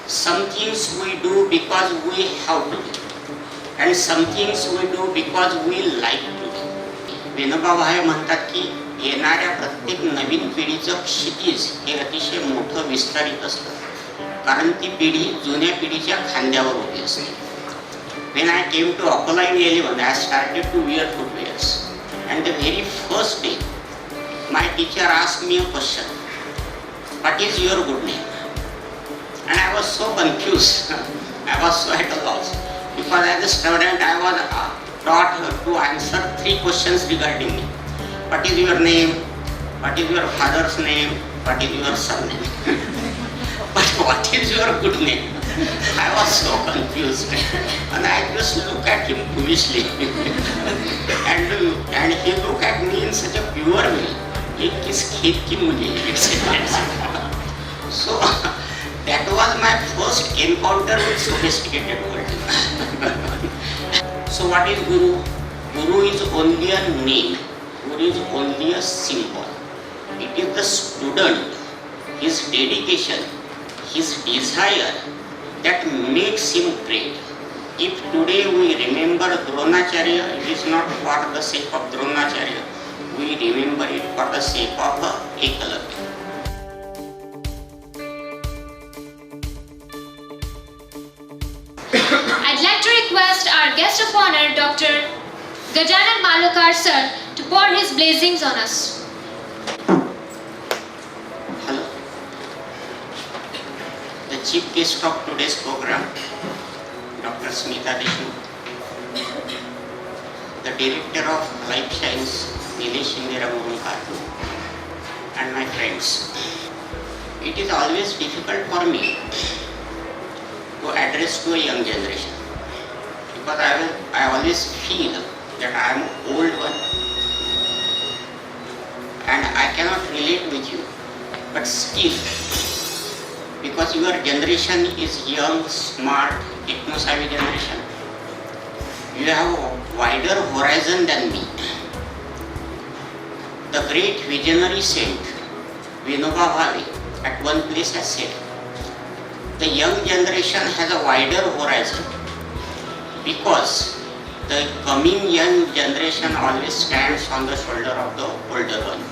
Some things we do because we have to do, and some things we do because we like to do. Vinoba Bhave म्हणतात की येणाऱ्या प्रत्येक नवीन पिढीचं क्षितिज हे अतिशय मोठं विस्तारित असतं, कारण ती पिढी जुन्या पिढीच्या खांद्यावर उभी असते. When I came to Akola in 11, I started to wear footwears, and the very first day, my teacher asked me a question: "What is your good name?" And I was so confused. I was so at a loss because as a student I was taught to answer 3 questions regarding me: what is your name, what is your father's name, what is your surname. But what is your good name? I was so confused, and I just looked at him foolishly. and he looked at me in such a pure way. ये किस खेत की मुझे So that was my first encounter with sophisticated world. So what is Guru? Guru is only a name. Guru is only a symbol. It is the student, his dedication, his desire that makes him great. If today we remember Dronacharya, it is not for the sake of Dronacharya. We remember it for the sake of Ekalavya. I'd like to request our guest of honor, Dr. Gajanan Malokar sir, to pour his blessings on us. Hello. The chief guest of today's program, Dr. Smita Deshmukh, the director of Life Science, Nilesh Indira Murumkar, and my friends. It is always difficult for me to address to a young generation, because I always feel that I am old one and I cannot relate with you. But still, because your generation is young, smart, techno-savvy generation, you have a wider horizon than me. The great visionary saint Vinoba Bhave at one place has said, the young generation has a wider horizon because the coming young generation always stands on the shoulder of the older one.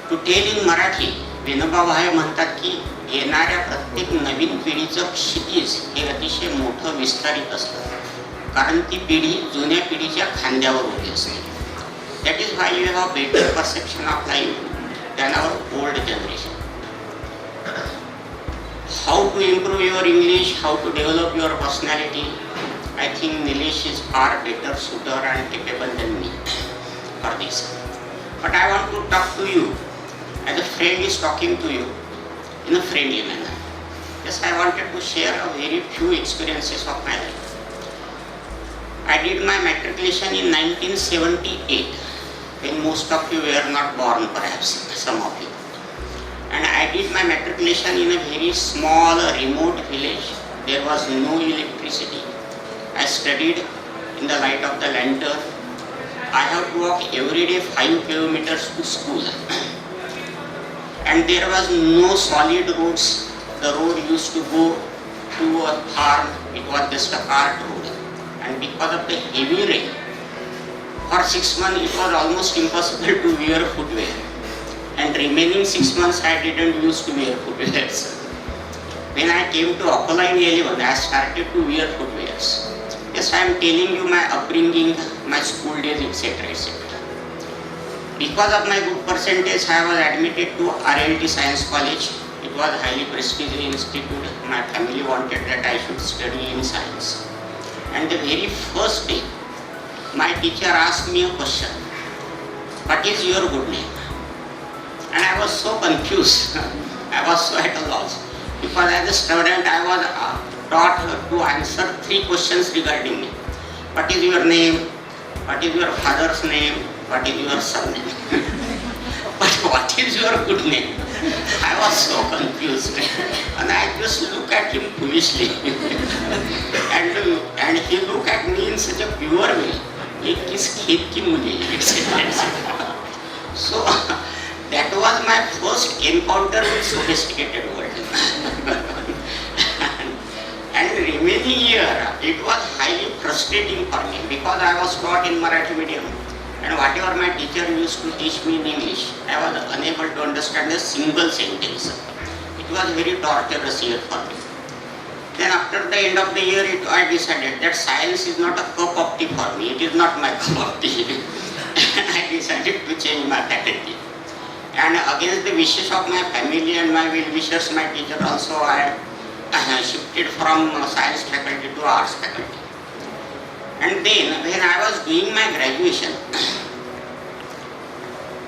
To tell in Marathi, Vinoba Bhave म्हणतात की येणाऱ्या प्रत्येक नवीन पिढीचं क्षितिज हे अतिशय मोठं विस्तारित असतं, कारण ती पिढी जुन्या पिढीच्या खांद्यावर उभी असते. That is why you have a better perception of life than our old generation. How to improve your English, how to develop your personality, I think Nilesh is far better suitor and capable than me for this. But I want to talk to you as a friend is talking to you in a friendly manner. Yes, I wanted to share a very few experiences of my life. I did my matriculation in 1978, when most of you were not born, perhaps some of you. And I did my matriculation in a very small, remote village. There was no electricity. I studied in the light of the lantern. I have to walk every day 5 kilometers to school. And there was no solid roads. The road used to go to a farm. It was just a cart road. And because of the heavy rain, for 6 months it was almost impossible to wear footwear. And remaining 6 months I didn't used to wear footwears. When I came to Akola in 11, I started to wear footwears. Yes, I am telling you my upbringing, my school days, etc. etc. Because of my good percentage, I was admitted to RLT Science College. It was a highly prestigious institute. My family wanted that I should study in science. And the very first day, my teacher asked me a question: "What is your good name?" And I was so confused. I was so at a loss because as a student I was taught to answer 3 questions regarding me: what is your name, what is your father's name, what is your surname. But what is your good name? I was so confused, and I just looked at him foolishly. and he looked at me in such a pure way. ये किस खेत की मुझे So that was my first encounter with sophisticated world. it was highly frustrating for me because I was taught in Marathi medium, and whatever my teacher used to teach me in English, I was unable to understand a single sentence. It was very torturous year for me. Then after the end of the year, I decided that science is not a cup of tea for me. It is not my cup of tea. And I decided to change my faculty. And against the wishes of my family and my well-wishers, my teacher also, I shifted from science faculty to arts faculty. And then when I was doing my graduation,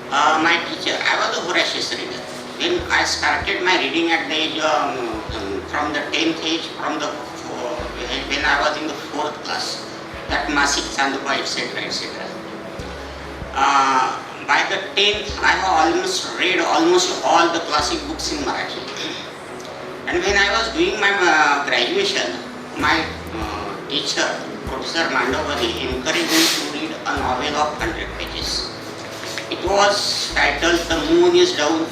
my teacher, I was a voracious reader. When I started my reading at the age from the 10th age, when I was in the 4th class, that Masik Chandpa, etc., etc. By the 10th, I have almost read almost all the classic books in Marathi. And when I was doing my graduation, my teacher, Professor Mandavani, encouraged me to read a novel of 100 pages. It was titled The Moon is Down,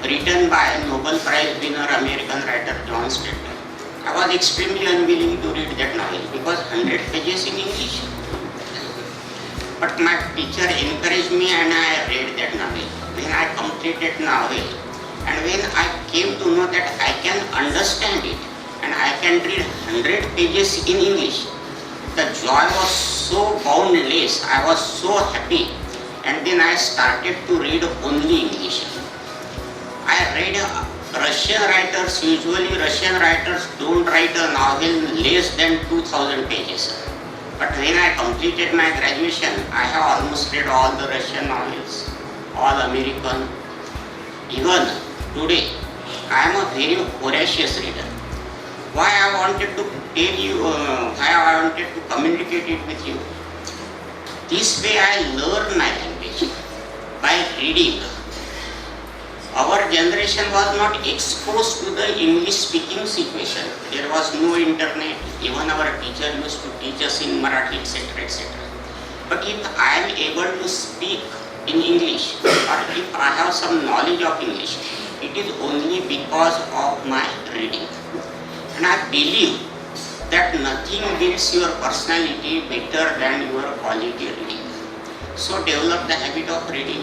written by Nobel Prize winner American writer John Stedman. I was extremely unwilling to read that novel because 100 pages in English. But my teacher encouraged me and I read that novel. When I completed novel and when I came to know that I can understand it and I can read 100 pages in English, the joy was so boundless, I was so happy, and then I started to read only English. I read Russian writers, usually Russian writers don't write a novel less than 2000 pages. But when I completed my graduation, I have almost read all the Russian novels, all American. Even today, I am a very voracious reader. Why I wanted to tell you, why I wanted to communicate it with you. This way I learn my language, by reading. Our generation was not exposed to the English speaking situation. There was no internet. Even our teacher used to teach us in Marathi, etc., etc. But if I am able to speak in English, or if I have some knowledge of English, it is only because of my reading. And I believe that nothing builds your personality better than your quality reading. So develop the habit of reading.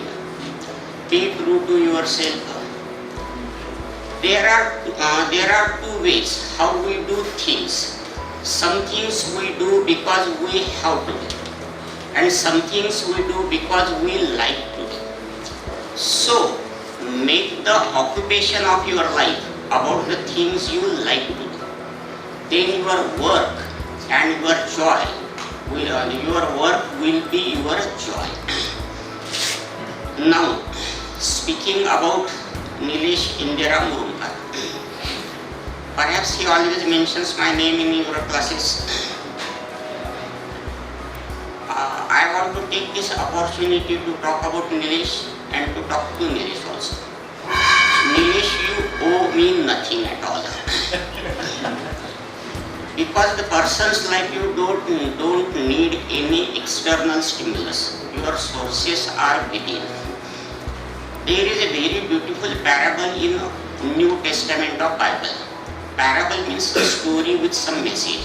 Be true to yourself. There are two ways how we do things. Some things we do because we have to do, and some things we do because we like to do. So make the occupation of your life about the things you like to do. Then your work and your joy, your work will be your joy. Now, speaking about Nilesh Indira Murumkar. Perhaps he always mentions my name in your classes. I want to take this opportunity to talk about Nilesh and to talk to Nilesh also. Nilesh, you owe me nothing at all. Because the persons like you don't need any external stimulus. Your sources are within. There is a very beautiful parable in New Testament of Bible. Parable means a story with some message,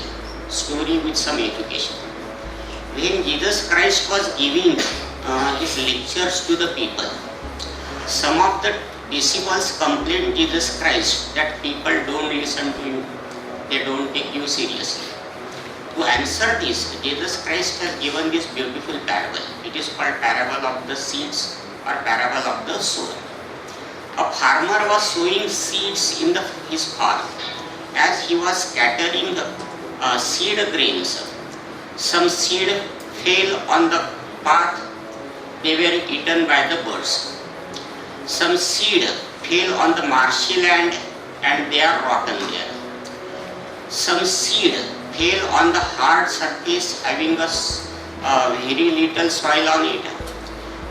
story with some education. When Jesus Christ was giving his lectures to the people, some of the disciples complained Jesus Christ that people don't listen to you, they don't take you seriously. To answer this, Jesus Christ has given this beautiful parable. It is called parable of the seeds or parable of the sower. A farmer was sowing seeds in his farm. As he was scattering seed grains, some seed fell on the path, they were eaten by the birds. Some seed fell on the marshy land and they are rotten there. Some seed fell on the hard surface having a very little soil on it.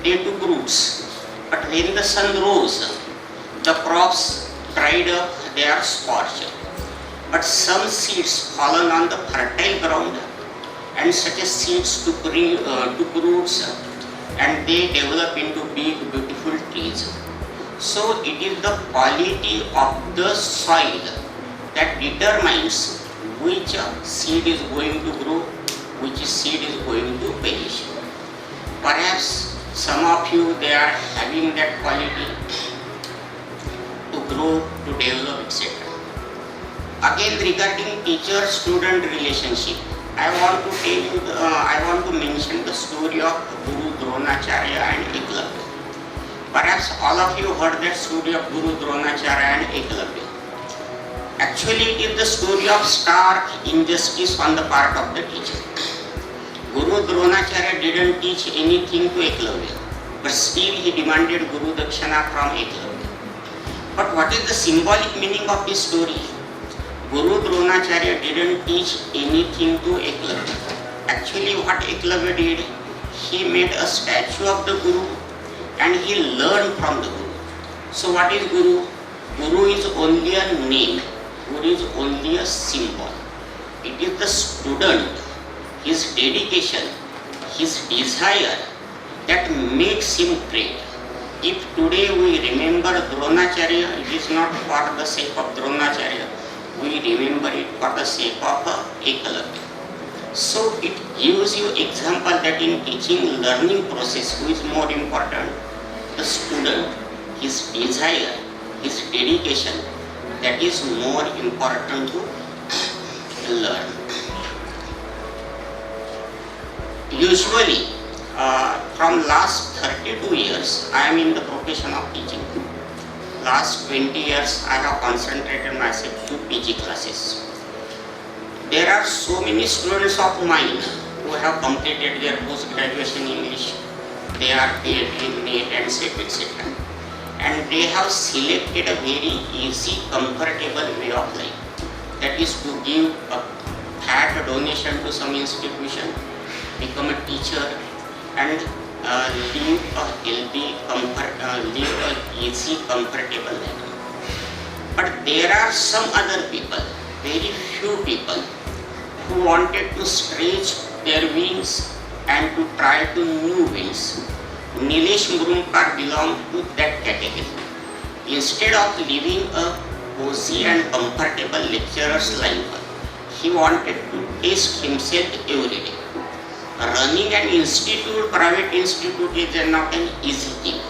They took roots, but when the sun rose, the crops dried up, they are scorched. But some seeds fallen on the fertile ground, and such as seeds took roots, and they develop into big, beautiful trees. So it is the quality of the soil that determines which seed is going to grow, which seed is going to perish. Perhaps some of you, they are having that quality to grow, to develop, etc. Again, regarding teacher-student relationship, I want to mention the story of Guru Dronacharya and Eklavya. Perhaps all of you heard that story of Guru Dronacharya and Eklavya. Actually, it is the story of stark injustice on the part of the teacher. Guru Dronacharya didn't teach anything to Eklavya, but still he demanded Guru Dakshana from Eklavya. But what is the symbolic meaning of this story? Guru Dronacharya didn't teach anything to Eklavya. Actually, what Eklavya did, he made a statue of the Guru and he learned from the Guru. So what is Guru? Guru is only a name. Guru is only a symbol. It is the student, his dedication, his desire that makes him great. If today we remember Dronacharya, it is not for the sake of Dronacharya. We remember it for the sake of Eklavya. So it gives you example that in teaching learning process, who is more important? The student, his desire, his dedication, that is more important to learn. Usually, from last 32 years, I am in the profession of teaching. Last 20 years, I have concentrated myself to PG classes. There are so many students of mine who have completed their post-graduation English. They are PhD, NET and SET, etc. And they have selected a very easy, comfortable way of life. That is to give a fat donation to some institution, become a teacher, and live a healthy, live an easy, comfortable life. But there are some other people, very few people, who wanted to stretch their wings and to try to new wings. Nilesh Murumkar belonged to that category. Instead of living a cozy and comfortable lecturer's life, he wanted to test himself every day. Running an institute, private institute, is not an easy thing.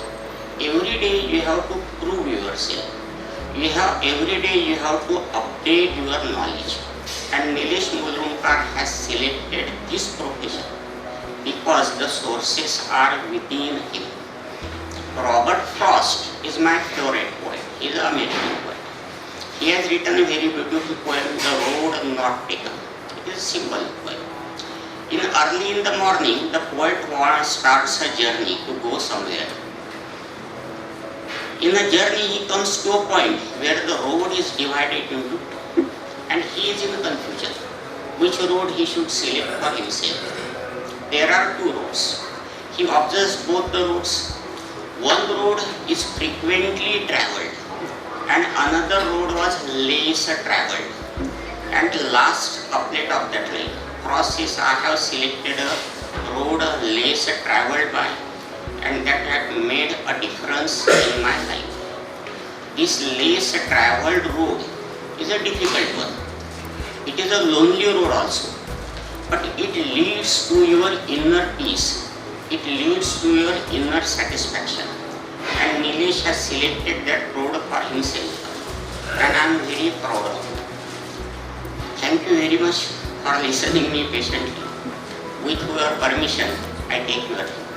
Every day you have to prove yourself. Every day you have to update your knowledge. And Nilesh Murumkar has selected this profession because the sources are within him. Robert Frost is my favorite poet. He is an American poet. He has written a very beautiful poem, The Road Not Taken. It is a simple poem. Early in the morning, the poet starts a journey to go somewhere. In the journey, he comes to a point where the road is divided into two, and he is in confusion which road he should select for himself. There are two roads. He observes both the roads. One road is frequently travelled, and another road was less travelled. And last couplet of that line, Frost says, I have selected a road less travelled by, and that had made a difference in my life. This less travelled road is a difficult one. It is a lonely road also, but it leads to your inner peace. It leads to your inner satisfaction. And Nilesh has selected that road for himself, and I am very proud of it. Thank you very much for listening me patiently. With your permission, I take your leave.